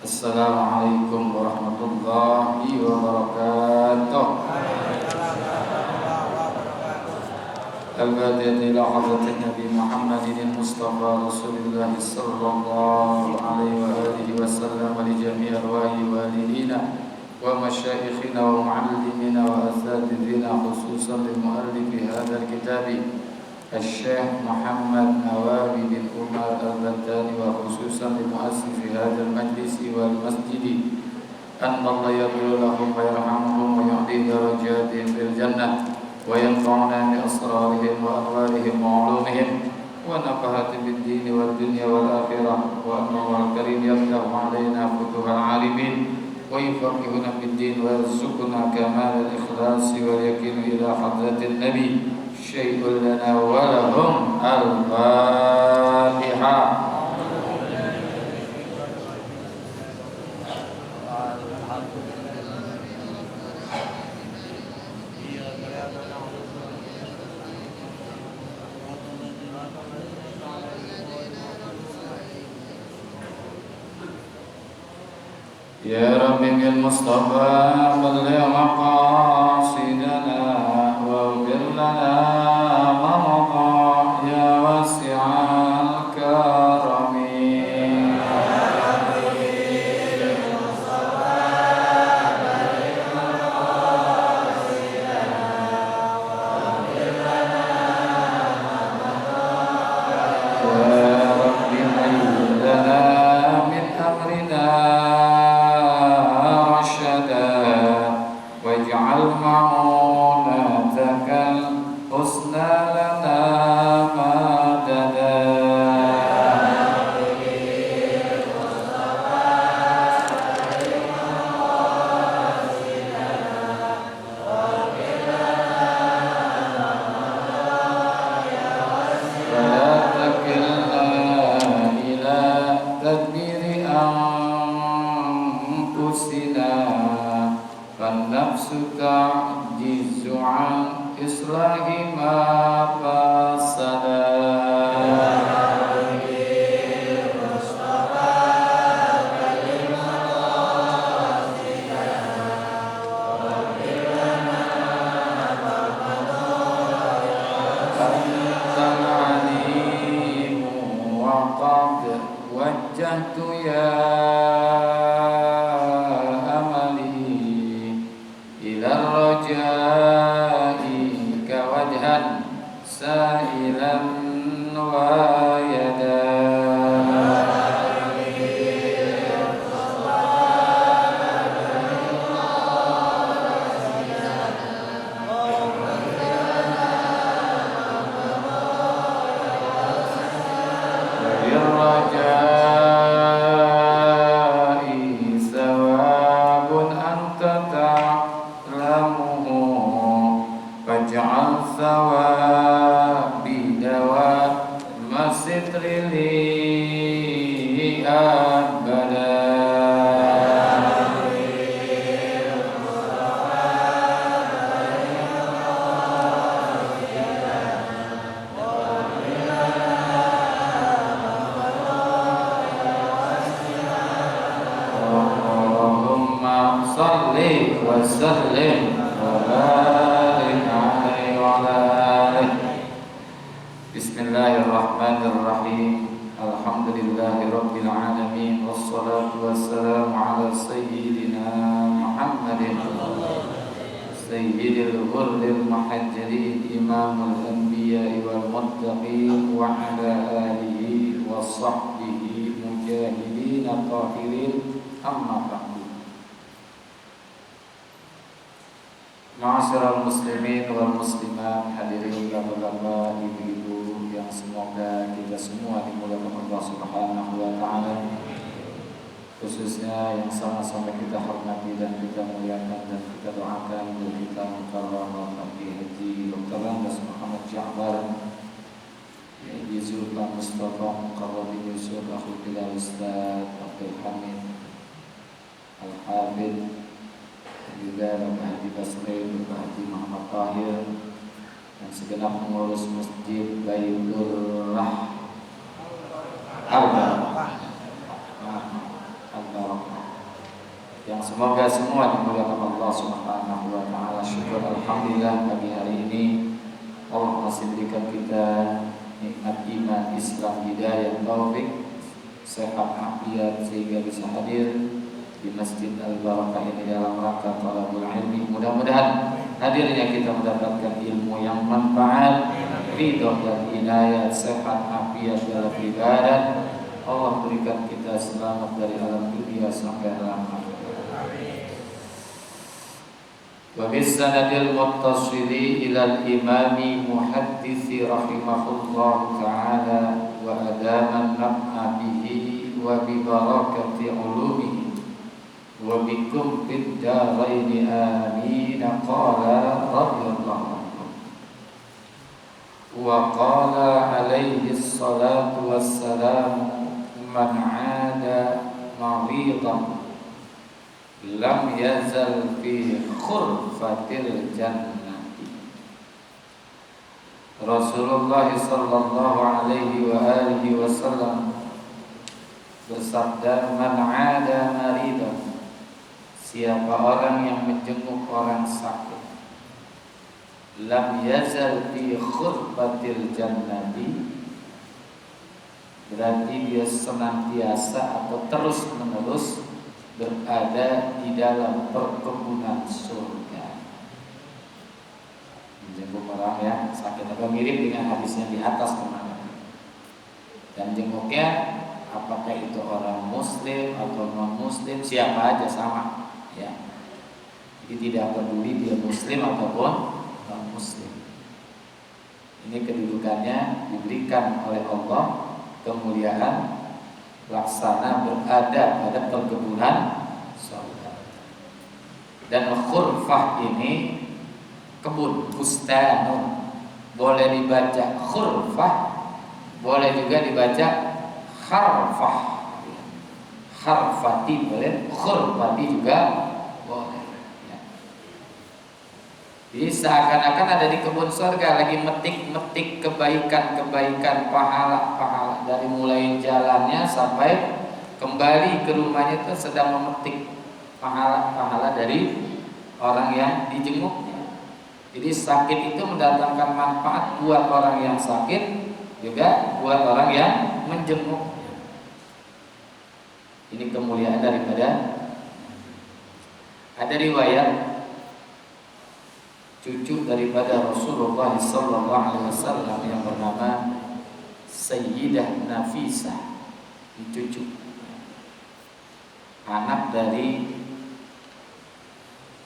Assalamualaikum warahmatullahi wabarakatuh. Al-Fatihah ila hadratin Nabi Muhammadin Mustafa Rasulullah sallallahu alaihi wa alihi wasallam wa li jami'i arwahi walidina wa masyayikhina wa muallimina wa asatidina khususan li muallifi hadzal kitabi Al-Syekh Muhammad Nawawi bin Umar Al-Battani wa khususan li muassisi hadzal majlisi wal masjidi an Allah yaghfir lahum wa yarhamhum wa yu'ti darajatihim fil jannah wa yanfa'una bi asrarihim wa anwarihim wa 'ulumihim wa nafa'ati bid din wal dunya wal akhirah wa annahu al-karim yaftahu 'alaina futuhal 'alimin wa yufaqqihuna bid din wa yarzuquna kamal al-ikhlas wal yaqin ila hadratin nabi syai'ul lana wa lahum al-Fatihah. Ya Rabbi bil Mustafa balligh maqasidana wa ighfir lana ma maqa ya wasi'al karami. Bismillahirrahmanirrahim. Alhamdulillahirabbil alamin wassalatu wassalamu ala sayyidina Muhammadin sayyidil ghurril muhajjalin imamul anbiya'i wal muttaqin wa ala alihi wa sahbihi mujahidin qahirin amma ba'du. Ma'asyiral muslimin wal muslimat, hadirin bapak-bapak, ibu-ibu yang semoga kita semua dimuliakan Allah Subhanahu wa taala. Khususnya yang sama-sama kita hormati dan kita muliakan dan kita doakan untuk kita mukarramah Nabi Haji Dr. Andes Muhammad Ja'far, Haji Zulfan Mustafa Mukarrabin Yusuf Akhul Bilal Ustaz Abdul Hamid Al-Hafidh, juga Bapak Haji Basri, Bapak Haji Muhammad Tahir, dan segenap pengurus Masjid Baitullah Al-Barakah. yang semoga semua dimuliakan Allah Subhanahu wa taala. Syukur alhamdulillah pagi hari ini Allah masih berikan kita nikmat iman, Islam, hidayah, taufik, sehat, afiat sehingga bisa hadir di Masjid Al-Barakah ini dalam rangka talabul ilmi. Mudah-mudahan hadirnya kita mendapatkan ilmu yang manfaat, ridho dan inayah, sehat, afiat dalam ibadah. Allah berikan kita selamat dari alam dunia sampai alam akhirat. Wa bisanadil muttasili ilal imami muhaddisi rahimahullahu ta'ala wa adaman naf'a bihi wa bi barakati ulumihi wa bikum fid daraini amin. Qala radhiyallahu anhu wa qala alaihi salatu wassalam man 'ada maridan lam yazal fi khurfatil jannati. Rasulullah sallallahu alaihi wa alihi wasallam bersabda, man 'ada maridan, siapa orang yang menjenguk orang sakit, lam yazal fi khurfatil jannati, berarti dia senantiasa atau terus menerus berada di dalam perkebunan surga. Menjenguk orang yang sakit, atau mirip dengan hadis yang di atas kemarin. Dan jenguknya apakah itu orang muslim atau non muslim, siapa aja sama, ya. Jadi tidak peduli dia muslim ataupun non muslim. Ini kedudukannya diberikan oleh Allah, kemuliaan laksana berada pada perkebunan surga. Dan khurfah ini kebun, bustanun. Boleh dibaca khurfah, boleh juga dibaca kharfah. Kharfati boleh, khurfati juga boleh. Jadi seakan-akan ada di kebun surga, lagi metik-metik kebaikan-kebaikan, pahala-pahala, dari mulai jalannya sampai kembali ke rumahnya itu sedang memetik pahala-pahala dari orang yang dijenguknya. Jadi sakit itu mendatangkan manfaat buat orang yang sakit, juga buat orang yang menjenguknya. Ini kemuliaan daripada. Ada riwayat cucu daripada Rasulullah SAW yang bernama Sayyidah Nafisah, cucu anak dari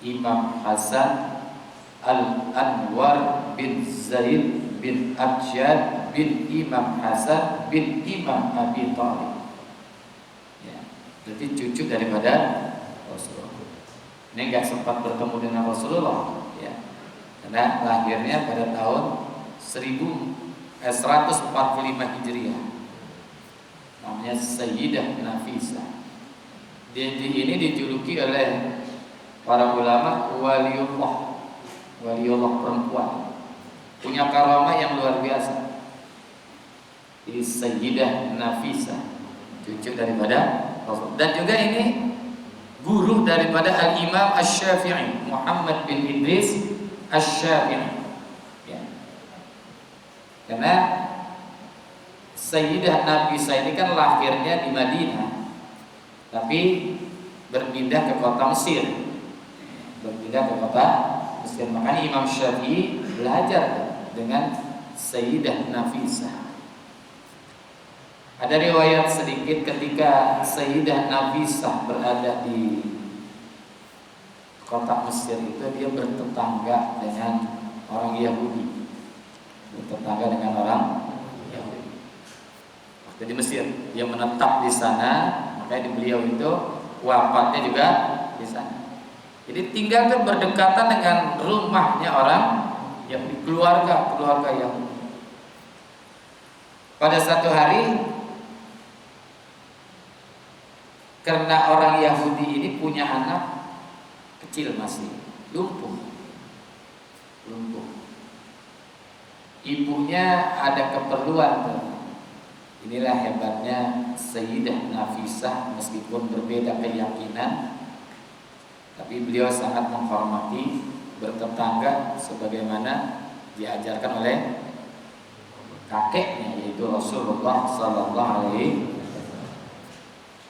Imam Hasan Al-Anwar bin Zaid bin Abjad bin Imam Hasan bin Imam Abi Thalib, ya, berarti cucu daripada Rasulullah. Ini enggak sempat bertemu dengan Rasulullah, ya, karena lahirnya pada tahun 145 Hijriah. Namanya Sayyidah Nafisah. Ini dijuluki oleh para ulama waliullah perempuan, punya karamah yang luar biasa. Ini Sayyidah Nafisah, cucu daripada Rasul. Dan juga ini guru daripada Al-Imam Asy-Syafi'i, Muhammad bin Idris Asy-Syafi'i, ya. Karena Sayyidah Nafisah ini kan lahirnya di Madinah, tapi berpindah ke kota Mesir. Makanya Imam Syafi'i belajar dengan Sayyidah Nafisah. Ada riwayat sedikit ketika Sayyidah Nafisah berada di kota Mesir itu, dia bertetangga dengan orang Yahudi. Waktu di Mesir, dia menetap di sana, makanya beliau itu wafatnya juga di sana. Jadi tinggal tuh berdekatan dengan rumahnya orang Yahudi, keluarga Yahudi. Pada satu hari, karena orang Yahudi ini punya anak kecil masih lumpuh. Ibunya ada keperluan tuh. Inilah hebatnya Sayyidah Nafisah, meskipun berbeda keyakinan, Tapi beliau sangat menghormati bertetangga sebagaimana diajarkan oleh kakeknya, yaitu Rasulullah Sallallahu Alaihi Wasallam.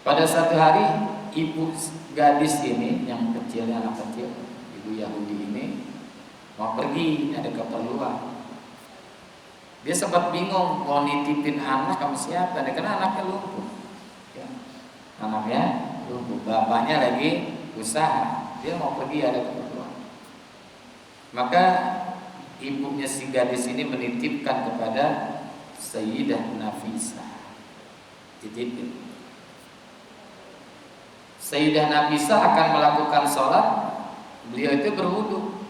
Pada satu hari ibu gadis ini yang kecil, anak kecil, ibu Yahudi ini mau pergi, ada keperluan. Dia sempat bingung mau nitipin anak sama siapa, karena anaknya lumpuh. Ya. Anaknya lumpuh, bapaknya lagi usaha, dia mau pergi ada keperluan. Maka ibunya si gadis ini menitipkan kepada Sayyidah Nafisah. Titipin. Sayyidah Nafisah akan melakukan sholat, beliau itu berwudu,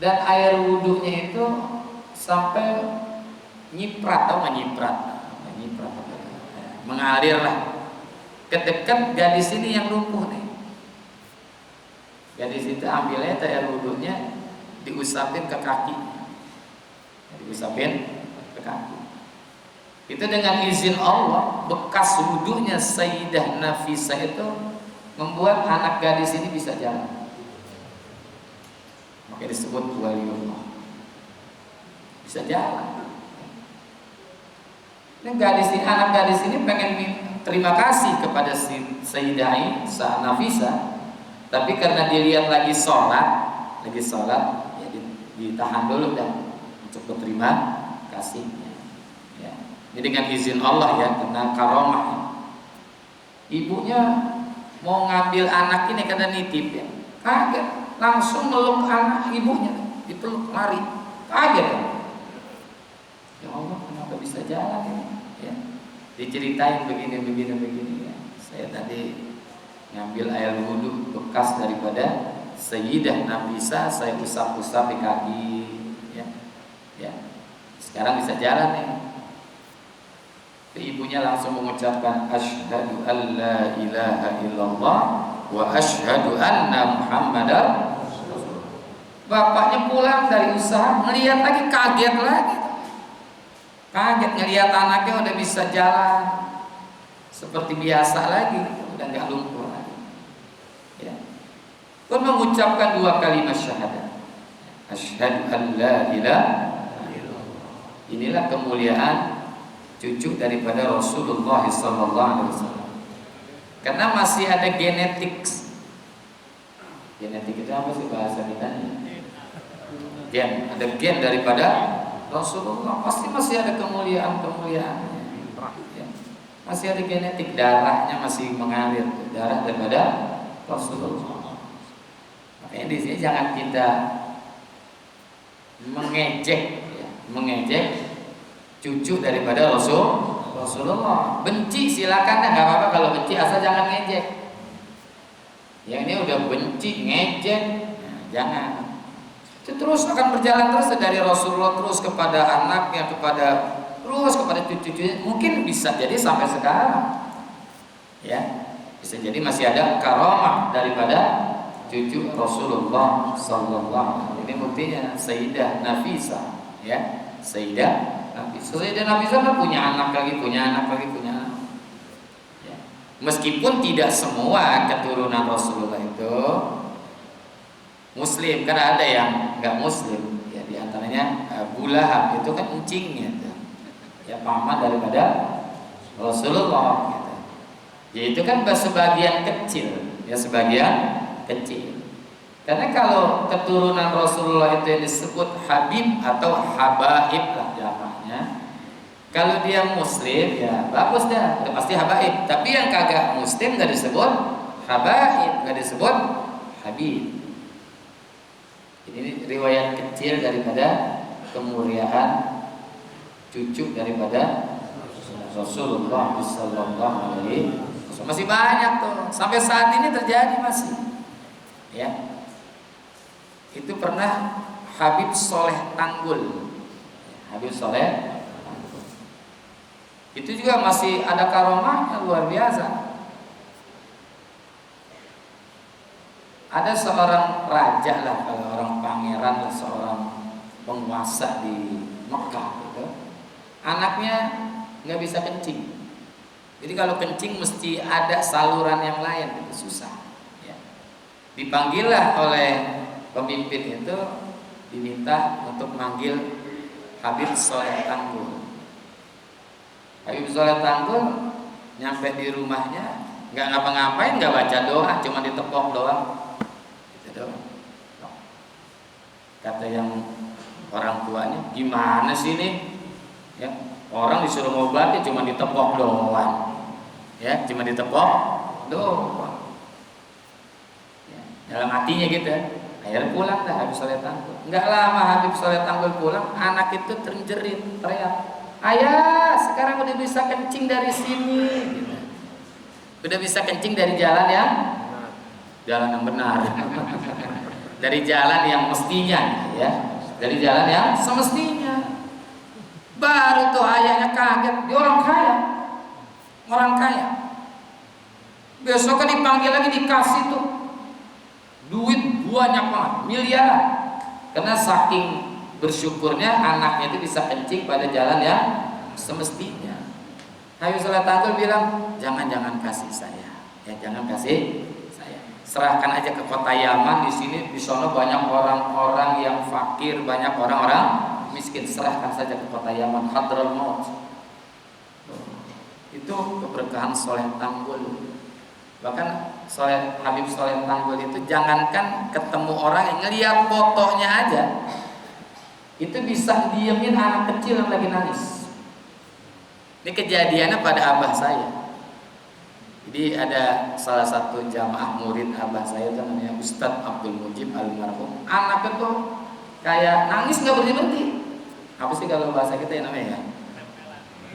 dan air wudunya itu sampai nyiprat, atau nyiprat, mengalir lah ke dekat gadis ini yang lumpuh nih. Gadis itu ambilnya air wudunya, diusapin ke kaki, Itu dengan izin Allah, bekas wudunya Sayyidah Nafisah itu membuat anak gadis ini bisa jalan. Maka disebut waliullah, bisa jalan. Ini anak gadis ini pengen terima kasih kepada Sayyidah Nafisah, tapi karena dilihat lagi sholat, ya ditahan dulu dan untuk berterima kasihnya. Ya. Ini dengan izin Allah ya, karena karomah. Ibunya mau ngambil anak ini karena nitip ya, kaget, langsung meluk anak ibunya, dipeluk lari, kaget. Ya Allah, kenapa bisa jalan ini? Ya. Diceritain begini ya. Saya tadi ngambil air wudhu bekas daripada Sayyidah Nafisah, saya usap-usap di kaki, ya. Sekarang bisa jalan nih. Ibunya langsung mengucapkan asyhadu an la ilaha illallah wa asyhadu anna Muhammadar Rasulullah. Bapaknya pulang dari usaha, melihat lagi, kaget lagi. Kaget ngelihat anaknya udah bisa jalan seperti biasa lagi, udah nggak lumpuh lagi. Ya. Pun mengucapkan 2 kalimat syahadat. Asyhadu an la ilaha illallah. Inilah kemuliaan cucu daripada Rasulullah SAW. Karena masih ada genetik. Genetik itu apa sih bahasa kita? Gen, ada gen daripada Rasulullah, pasti masih ada kemuliaan-kemuliaannya. Ya. Masih ada genetik, darahnya masih mengalir, darah daripada Rasulullah. Makanya di sini jangan kita mengejek cucu daripada Rasulullah. Benci silakan, nggak apa-apa kalau benci, asal jangan ngejek. Yang ini udah benci, ngejek, nah, jangan. Itu terus akan berjalan terus dari Rasulullah terus kepada anaknya, terus kepada cucu-cucunya. Mungkin bisa jadi sampai sekarang, ya, bisa jadi masih ada karomah daripada cucu Rasulullah Sallallahu Alaihi Wasallam. Ini buktinya Sayyidah Nafisah, ya, Sayyidah Nafisah kan punya anak lagi. Ya. Meskipun tidak semua keturunan Rasulullah itu Muslim, karena ada yang nggak Muslim, ya, diantaranya Abu Lahab itu kan encingnya, ya, paman daripada Rasulullah, gitu. Ya itu kan sebagian kecil, ya, sebagian kecil. Karena kalau keturunan Rasulullah itu yang disebut Habib atau Habaib lah jamaknya. Kalau dia Muslim, ya bagus dah, udah pasti Habaib. Tapi yang kagak Muslim nggak disebut Habaib, nggak disebut Habib. Ini riwayat kecil daripada kemuliaan cucu daripada Rasulullah Sallallahu Alaihi Wasallam. Masih banyak tuh, sampai saat ini terjadi masih. Ya, itu pernah Habib Soleh Tanggul. Habib Soleh Tanggul. Itu juga masih ada karomahnya luar biasa. Ada seorang raja lah, kalau orang pangeran lah, seorang penguasa di Mekah gitu. Anaknya nggak bisa kencing. Jadi kalau kencing mesti ada saluran yang lain, itu susah. Ya. Dipanggillah oleh pemimpin itu, diminta untuk manggil Habib Soleh Tanggul. Habib Soleh Tanggul nyampe di rumahnya, nggak ngapa-ngapain, nggak baca doa, cuma ditepok doang. Gitu doang. Kata yang orang tuanya, gimana sih ini? Ya, orang disuruh ngobati cuma ditepok doang. Ya, cuma ditepok doang. Ya, dalam hatinya gitu. Akhirnya pulang dah Habib Soleh Tanggul. Nggak lama Habib Soleh Tanggul pulang, anak itu terjerit, teriak, ayah, sekarang udah bisa kencing dari sini. Gitu. Udah bisa kencing dari jalan yang benar. Dari jalan yang mestinya, ya. Dari jalan yang semestinya. Baru tuh ayahnya kaget, dia orang kaya. Orang kaya. Besok kan dipanggil lagi, dikasih tuh duit banyak banget, miliaran. Karena saking bersyukurnya anaknya itu bisa kencing pada jalan yang semestinya. Habib Soleh Tanggul bilang, jangan kasih saya, ya jangan kasih saya. Serahkan aja ke kota Yaman, di sini di sana banyak orang-orang yang fakir, banyak orang-orang miskin. Serahkan saja ke kota Yaman, Hadramaut. Itu keberkahan Soleh Tanggul. Bahkan Habib Soleh Tanggul itu jangankan ketemu orang yang ngeliat fotonya aja, itu bisa diemin anak kecil yang lagi nangis. Ini kejadiannya pada abah saya. Jadi ada salah satu jamaah murid abah saya itu namanya Ustadz Abdul Mujib almarhum. Anak itu kayak nangis nggak berhenti. Apa sih kalau bahasa kita ya namanya ya?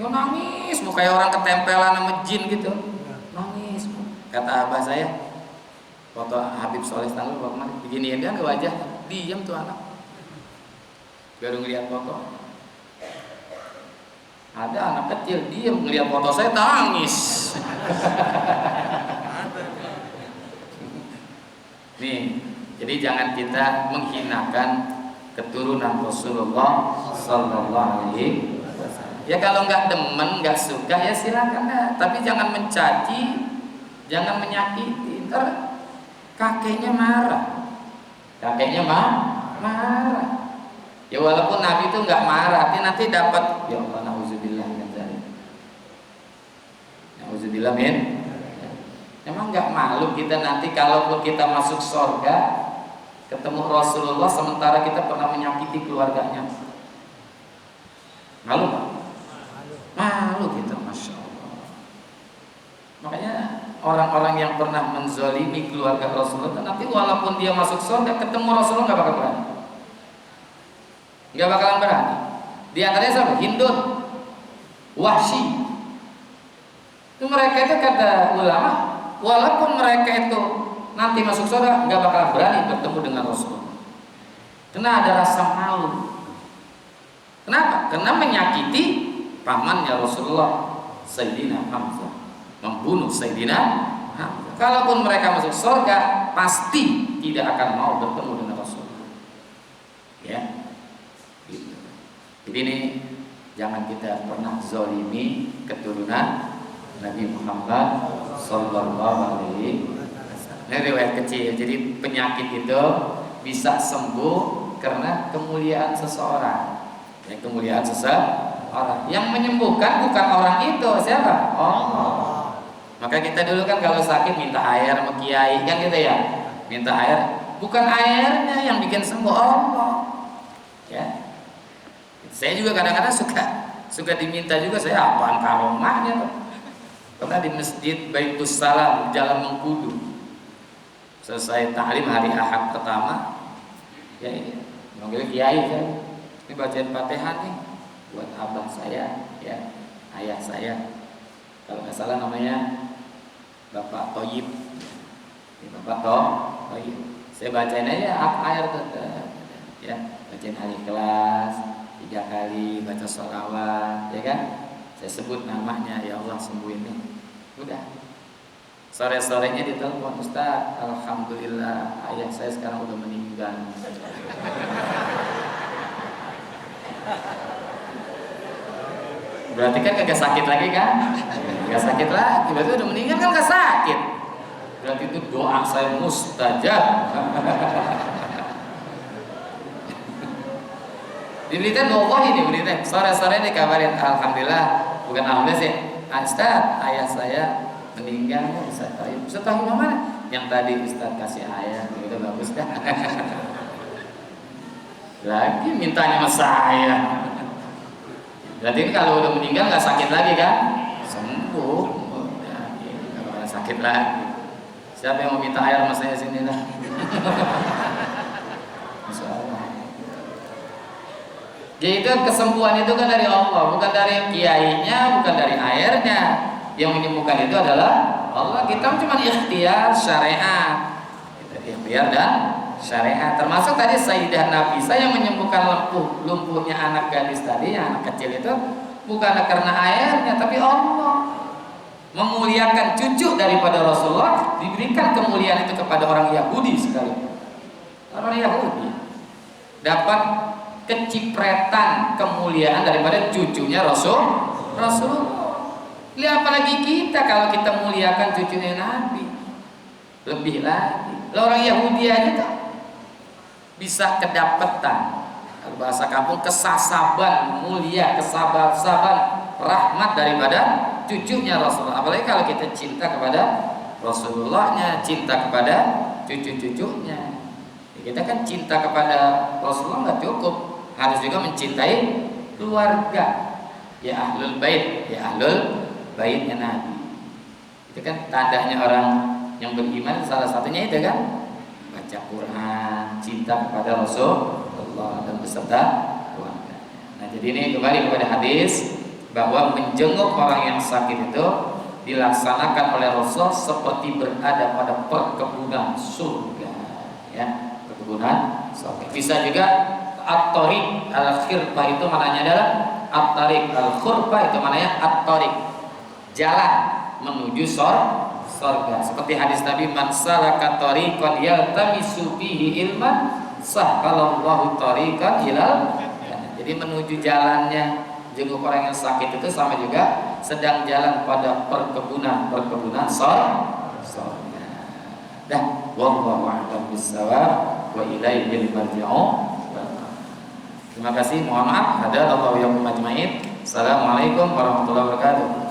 Yo nangis, mau kayak orang ketempelan sama jin gitu. Nangis. Kata abah saya, foto Habib Soleh Tanggul kemarin beginiin dia ke wajah, diam tuh anak. Baru ngeliat foto. Ada anak kecil diam ngeliat foto saya, tangis. Nih, jadi jangan kita menghinakan keturunan Rasulullah Sallallahu Alaihi Wasallam. Ya kalau nggak demen, nggak suka ya silakan dah. Tapi jangan mencaci, jangan menyakiti. Ntar kakeknya marah, marah. Ya walaupun Nabi itu nggak marah, nanti dapat ya Allah, nauzubillah min dzalik. Nauzubillah min. Emang nggak malu kita nanti kalaupun kita masuk surga ketemu Rasulullah sementara kita pernah menyakiti keluarganya? Malu nggak? Malu kita, masya Allah. Makanya orang-orang yang pernah menzalimi keluarga Rasulullah nanti walaupun dia masuk surga ketemu Rasulullah nggak bakal berani. Nggak bakalan berani. Di antaranya siapa? Hindun, Wahsy. Itu mereka itu kata ulama, walaupun mereka itu nanti masuk surga nggak bakalan berani bertemu dengan Rasulullah. Karena ada rasa malu. Kenapa? Karena menyakiti pamannya Rasulullah, Sayyidina Hamzah, membunuh Sayyidina Hamzah. Kalaupun mereka masuk surga, pasti tidak akan mau bertemu dengan Rasulullah. Ya. Jadi ini jangan kita pernah zalimi keturunan Nabi Muhammad Sallallahu Alaihi Wasallam. Ini riwayat kecil. Jadi penyakit itu bisa sembuh karena kemuliaan seseorang. Ya, kemuliaan seseorang. Yang menyembuhkan bukan orang itu, siapa? Allah. Maka kita dulu kan kalau sakit minta air sama kiai kan gitu ya. Minta air, bukan airnya yang bikin sembuh, Allah. Ya. Saya juga kadang-kadang suka diminta juga, saya apaan karomahnya tuh. Pernah di Masjid Baitus Salam Jalan Mengkudu, selesai ta'lim hari Ahad pertama, ya manggil kiai saya, ini bacain Fatihah nih buat abah saya, ya ayah saya, kalau nggak salah namanya Bapak Toyib, Bapak Toyib. Saya bacain aja air tuh, ya bacain Al-Ikhlas 3 kali, baca sholawat, ya kan? Saya sebut namanya, ya Allah sembuhin nih. Udah. Sore-sorenya ditelepon, Ustaz, alhamdulillah ayah saya sekarang udah meninggal. Berarti kan kagak sakit lagi kan? Kagak sakit lagi, berarti udah meninggal kan gak sakit. Berarti itu doa saya mustajab. Di Blitar wallahi di Blitar sore-sore dikabarin, alhamdulillah, bukan alhamdulillah sih, Ustaz, ayah saya meninggal. Ustaz tahu mana? Yang tadi Ustaz kasih ayah, itu bagus dah. Lagi mintanya sama saya. Berarti ini kalau udah meninggal nggak sakit lagi kan? Sembuh, ya, nggak sakit lagi. Siapa yang mau minta air sama saya sini lah? Insya Allah. Jadi kesembuhan itu kan dari Allah, bukan dari kiainya, bukan dari airnya. Yang menyembuhkan itu adalah Allah. Kita cuma ikhtiar syariat, ikhtiar dan syariat. Termasuk tadi Sayyidah Nafisah yang menyembuhkan lumpuhnya anak gadis tadi, yang anak kecil itu, bukan karena airnya, tapi Allah memuliakan cucu daripada Rasulullah. Diberikan kemuliaan itu kepada orang Yahudi sekali. Orang Yahudi dapat kecipretan kemuliaan daripada cucunya Rasulullah. Lihat apalagi kita kalau kita muliakan cucunya Nabi, lebih lagi. Orang Yahudi aja tuh bisa kedapetan, kalau bahasa kampung, kesasaban mulia, kesabaran rahmat daripada cucunya Rasulullah. Apalagi kalau kita cinta kepada Rasulullahnya, cinta kepada cucu-cucunya. Kita kan cinta kepada Rasulullah nggak cukup, harus juga mencintai keluarga, ya ahlul bait, ya ahlul baitnya Nabi. Itu kan tandanya orang yang beriman, salah satunya itu kan baca Quran, cinta kepada Rasulullah dan beserta keluarga. Nah, jadi ini kembali kepada hadis bahwa menjenguk orang yang sakit itu dilaksanakan oleh Rasul seperti berada pada perkebunan surga, ya, perkebunan surga. Bisa juga at-tariq al-khirfah itu maknanya adalah at-tariq, al-khurfah itu maknanya at-tariq, jalan menuju surga. Seperti hadis Nabi, man salaka tariqan yaltamisu fihi ilman sahhalallahu tariqan ilal jannah. Jadi menuju jalannya jenguk orang yang sakit itu sama juga sedang jalan pada perkebunan surga. Dah, wallahu a'lam bissawab wa ilaihil marji'u. Terima kasih, mohon maaf. Hadallahu iyyakum ajmain. Assalamualaikum warahmatullahi wabarakatuh.